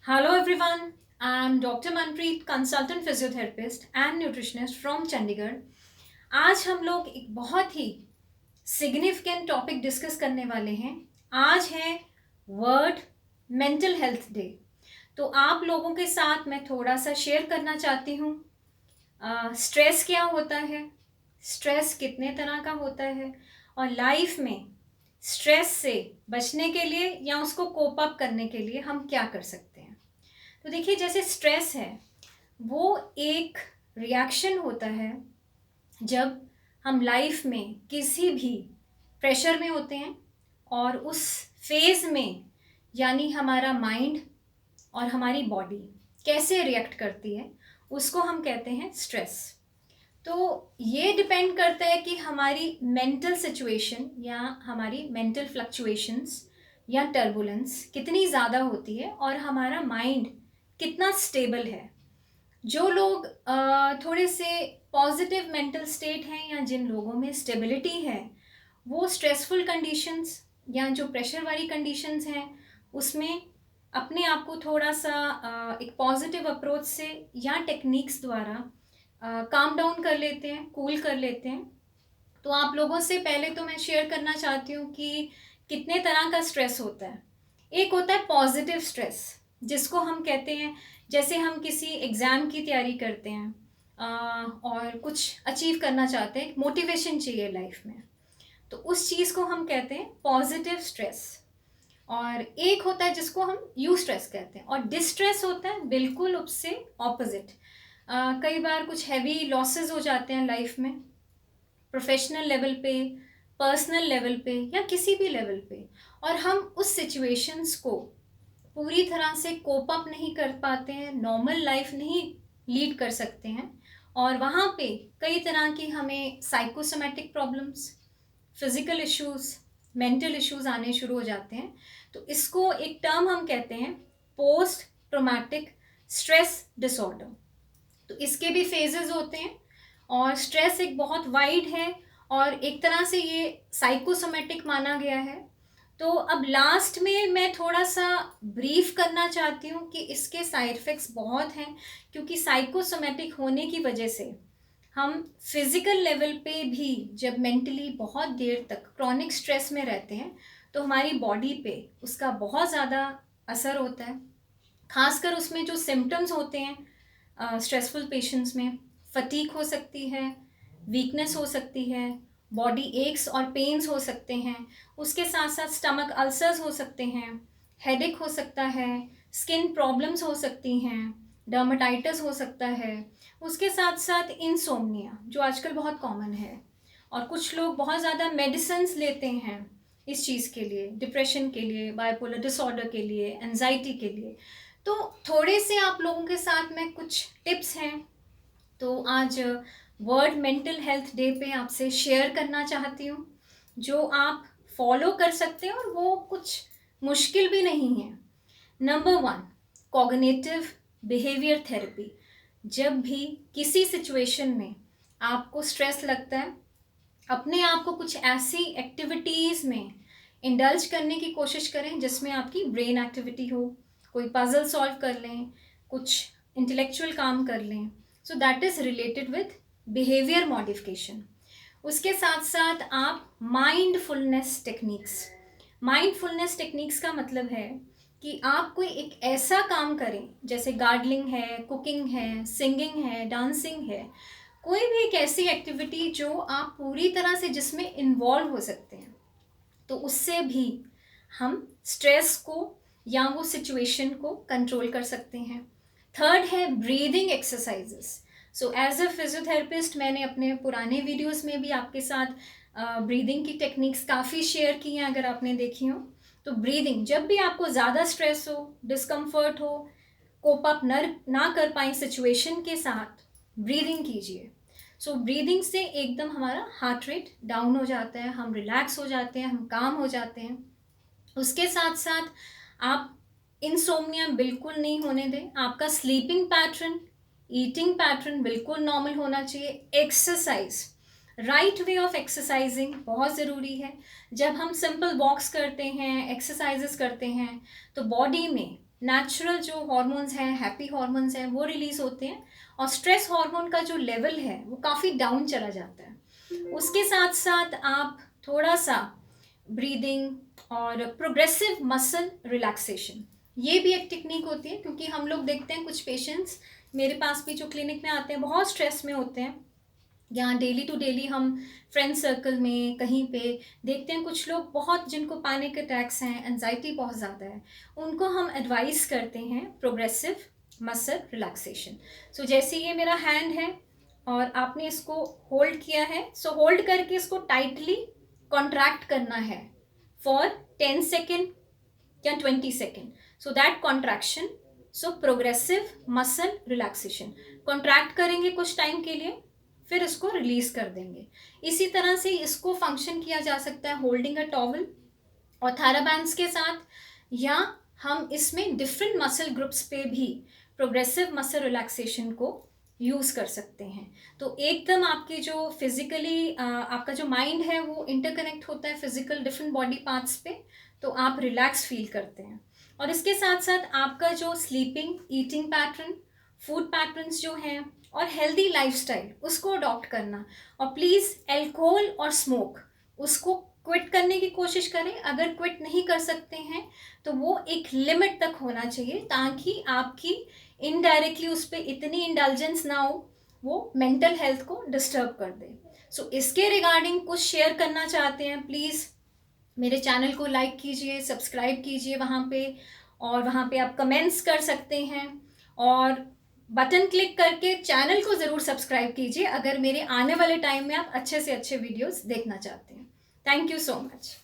Hello everyone, I'm Dr. Manpreet, consultant physiotherapist and nutritionist from Chandigarh. आज हम लोग एक बहुत ही सिग्निफिकेंट टॉपिक डिस्कस करने वाले हैं। आज है वर्ल्ड मेंटल हेल्थ डे। तो आप लोगों के साथ मैं थोड़ा सा शेयर करना चाहती हूँ स्ट्रेस क्या होता है, स्ट्रेस कितने तरह का होता है और लाइफ में स्ट्रेस से बचने के लिए या उसको कोप अप करने के लिए हम क्या कर सकते हैं। तो देखिए, जैसे स्ट्रेस है वो एक रिएक्शन होता है जब हम लाइफ में किसी भी प्रेशर में होते हैं और उस फेज में यानी हमारा माइंड और हमारी बॉडी कैसे रिएक्ट करती है उसको हम कहते हैं स्ट्रेस। तो ये डिपेंड करता है कि हमारी मेंटल सिचुएशन या हमारी मेंटल फ्लक्चुएशंस या टर्बुलेंस कितनी ज़्यादा होती है और हमारा माइंड कितना स्टेबल है। जो लोग थोड़े से पॉजिटिव मेंटल स्टेट हैं या जिन लोगों में स्टेबिलिटी है वो स्ट्रेसफुल कंडीशंस या जो प्रेशर वाली कंडीशंस हैं उसमें अपने आप को थोड़ा सा एक पॉजिटिव अप्रोच से या टेक्निक्स द्वारा काम डाउन कर लेते हैं, कूल कर लेते हैं। तो आप लोगों से पहले तो मैं शेयर करना चाहती हूँ कि कितने तरह का स्ट्रेस होता है। एक होता है पॉजिटिव स्ट्रेस जिसको हम कहते हैं, जैसे हम किसी एग्ज़ाम की तैयारी करते हैं और कुछ अचीव करना चाहते हैं, मोटिवेशन चाहिए लाइफ में, तो उस चीज़ को हम कहते हैं पॉजिटिव स्ट्रेस। और एक होता है जिसको हम यू स्ट्रेस कहते हैं और डिस्ट्रेस होता है बिल्कुल उससे ऑपोजिट। कई बार कुछ हैवी लॉसेस हो जाते हैं लाइफ में, प्रोफेशनल लेवल पे, पर्सनल लेवल पे या किसी भी लेवल पे, और हम उस सिचुएशंस को पूरी तरह से कोप अप नहीं कर पाते हैं, नॉर्मल लाइफ नहीं लीड कर सकते हैं और वहाँ पे कई तरह की हमें psychosomatic problems, physical issues, mental issues आने शुरू हो जाते हैं। तो इसको एक टर्म हम कहते हैं पोस्ट ट्रोमैटिक स्ट्रेस डिसऑर्डर। तो इसके भी फेजेस होते हैं और स्ट्रेस एक बहुत वाइड है और एक तरह से ये साइकोसोमेटिक माना गया है। तो अब लास्ट में मैं थोड़ा सा ब्रीफ करना चाहती हूँ कि इसके साइड इफ़ेक्ट्स बहुत हैं, क्योंकि साइकोसोमेटिक होने की वजह से हम फिज़िकल लेवल पे भी जब मेंटली बहुत देर तक क्रॉनिक स्ट्रेस में रहते हैं तो हमारी बॉडी पे उसका बहुत ज़्यादा असर होता है। खासकर उसमें जो सिम्टम्स होते हैं स्ट्रेसफुल पेशेंट्स में, फटीग हो सकती है, वीकनेस हो सकती है, बॉडी एक्स और पेन्स हो सकते हैं, उसके साथ साथ स्टमक अल्सर्स हो सकते हैं, हेडेक हो सकता है, स्किन प्रॉब्लम्स हो सकती हैं, डर्माटाइटिस हो सकता है, उसके साथ साथ इंसोम्निया जो आजकल बहुत कॉमन है। और कुछ लोग बहुत ज़्यादा मेडिसिन्स लेते हैं इस चीज़ के लिए, डिप्रेशन के लिए, बाइपोलर डिसऑर्डर के लिए, एंजाइटी के लिए। तो थोड़े से आप लोगों के साथ में कुछ टिप्स हैं तो आज वर्ल्ड मेंटल हेल्थ डे पे आपसे शेयर करना चाहती हूँ, जो आप फॉलो कर सकते हैं और वो कुछ मुश्किल भी नहीं है। Number 1, cognitive behaviour therapy. जब भी किसी सिचुएशन में आपको स्ट्रेस लगता है, अपने आप को कुछ ऐसी एक्टिविटीज़ में इंडल्ज करने की कोशिश करें जिसमें आपकी ब्रेन एक्टिविटी हो, कोई पजल सॉल्व कर लें, कुछ इंटेलेक्चुअल काम कर लें। So that is related with behaviour modification. उसके साथ साथ आप माइंडफुलनेस टेक्निक्स का मतलब है कि आप कोई एक ऐसा काम करें, जैसे गार्डनिंग है, कुकिंग है, सिंगिंग है, डांसिंग है, कोई भी एक ऐसी एक्टिविटी जो आप पूरी तरह से जिसमें इन्वॉल्व हो सकते हैं, तो उससे भी हम स्ट्रेस को या वो सिचुएशन को कंट्रोल कर सकते हैं। थर्ड है breathing exercises. So as a physiotherapist मैंने अपने पुराने वीडियोस में भी आपके साथ ब्रीदिंग की टेक्निक्स काफ़ी शेयर की हैं, अगर आपने देखी हो। तो ब्रीदिंग, जब भी आपको ज़्यादा स्ट्रेस हो, डिस्कम्फर्ट हो, कोप अप ना कर पाए सिचुएशन के साथ, ब्रीदिंग कीजिए। सो ब्रीदिंग से एकदम हमारा हार्ट रेट डाउन हो जाता है, हम रिलैक्स हो जाते हैं, हम काम हो जाते हैं। उसके साथ साथ आप इंसोम्निया बिल्कुल नहीं होने दें। आपका स्लीपिंग पैटर्न, ईटिंग पैटर्न बिल्कुल नॉर्मल होना चाहिए। Exercise, right way of exercising बहुत ज़रूरी है। जब हम सिंपल वॉक्स करते हैं, एक्सरसाइजेस करते हैं, तो बॉडी में नेचुरल जो हार्मोन्स हैं, हैप्पी हार्मोन्स हैं, वो रिलीज़ होते हैं और स्ट्रेस हार्मोन का जो लेवल है वो काफ़ी डाउन चला जाता है। उसके साथ साथ आप थोड़ा सा ब्रीदिंग और प्रोग्रेसिव मसल रिलैक्सेशन, ये भी एक टेक्निक होती है, क्योंकि हम लोग देखते हैं कुछ पेशेंट्स मेरे पास भी जो क्लिनिक में आते हैं बहुत स्ट्रेस में होते हैं, यहाँ डेली टू डेली हम फ्रेंड सर्कल में कहीं पे देखते हैं कुछ लोग बहुत, जिनको पैनिक अटैक्स हैं, एंजाइटी बहुत ज़्यादा है, उनको हम एडवाइस करते हैं प्रोग्रेसिव मसल रिलैक्सेशन। सो जैसे ये मेरा हैंड है और आपने इसको होल्ड किया है, सो होल्ड करके इसको टाइटली कॉन्ट्रैक्ट करना है फॉर 10 सेकेंड या 20 second, so that contraction, so progressive muscle relaxation. Contract करेंगे कुछ टाइम के लिए, फिर इसको रिलीज कर देंगे। इसी तरह से इसको फंक्शन किया जा सकता है होल्डिंग अ टॉवल और थैराबैंड्स के साथ, या हम इसमें डिफरेंट मसल ग्रुप्स पे भी प्रोग्रेसिव मसल रिलैक्सेशन को यूज़ कर सकते हैं। तो एकदम आपकी जो फिजिकली आपका जो माइंड है वो इंटरकनेक्ट होता है फिजिकल डिफरेंट बॉडी पार्ट्स पे, तो आप रिलैक्स फील करते हैं। और इसके साथ साथ आपका जो sleeping, eating pattern, food patterns जो हैं और हेल्दी लाइफस्टाइल, उसको अडॉप्ट करना। और प्लीज़ एल्कोहल और स्मोक, उसको क्विट करने की कोशिश करें। अगर क्विट नहीं कर सकते हैं तो वो एक लिमिट तक होना चाहिए, ताकि आपकी इनडायरेक्टली उस पर इतनी इंडल्जेंस ना हो, वो मेंटल हेल्थ को डिस्टर्ब कर दे। सो इसके रिगार्डिंग कुछ शेयर करना चाहते हैं, प्लीज़ मेरे चैनल को लाइक कीजिए, सब्सक्राइब कीजिए वहाँ पे, और वहाँ पे आप कमेंट्स कर सकते हैं, और बटन क्लिक करके चैनल को ज़रूर सब्सक्राइब कीजिए अगर मेरे आने वाले टाइम में आप अच्छे से अच्छे वीडियोस देखना चाहते हैं। Thank you so much.